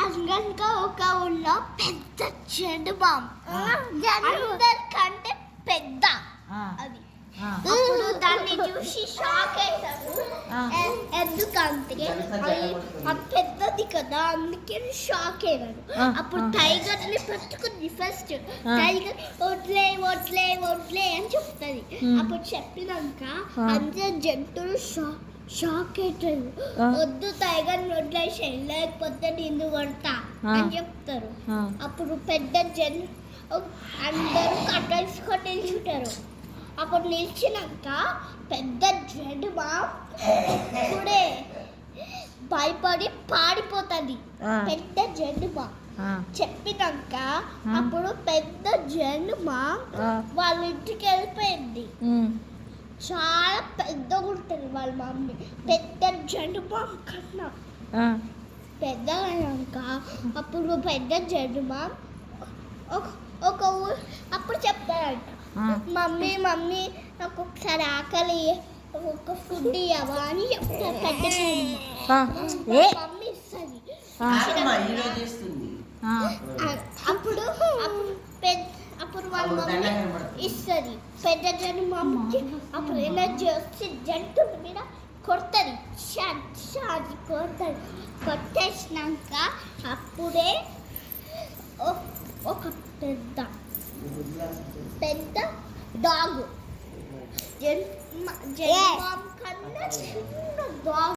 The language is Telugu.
అనగనగా ఒక ఊళ్ళో పెద్ద చెడు బాంబు అందరికంటే పెద్ద అది. అప్పుడు దాన్ని చూసి షాక్ అయ్యారు. ఎందుకంటే అది పెద్దది కదా, అందుకే షాక్ అయ్యారు. అప్పుడు టైగర్ ని పట్టుకుంది. ఫస్ట్ టైగర్ వడ్లే వడ్లే వడ్లే అని చెప్తుంది. అప్పుడు చెప్పినాక అందరు జంతువులు షాక్ అవుతారు. వద్దు టైగర్ వదిలేసే, లేకపోతే నిన్ను కొడతా అని చెప్తారు. అప్పుడు పెద్ద అందరూ కట్టేసుకొని నిల్చుంటారు. అప్పుడు నిలిచినాక పెద్ద జడుమా ఇప్పుడే భయపడి పాడిపోతుంది. పెద్ద జడుమా చెప్పినాక అప్పుడు పెద్ద జడుమా వాళ్ళ ఇంటికి వెళ్ళిపోయింది. చాలా పెద్దగా ఉంటుంది వాళ్ళ మమ్మీ. పెద్ద జడుమా కన్నా పెద్దగా అయినాక అప్పుడు పెద్ద జడుమా ఒక ఊరు అప్పుడు చెప్తారంట, మమ్మీ మమ్మీ నాకు ఒకసారి ఆకలి, ఒక ఫుడ్ ఇవ్వవా అని చెప్తారు. పెద్ద మమ్మీ ఇస్తుంది. అప్పుడు వాళ్ళ మమ్మీ ఇస్తుంది పెద్ద జంటు మమ్మీకి. అప్పుడు ఎనర్జీ వచ్చి జంతువుల మీద కొడుతుంది. కొడుతుంది. కొట్టేసినాక అప్పుడే ఒక పెద్ద డాగ్ కన్నా చిన్న డాగ్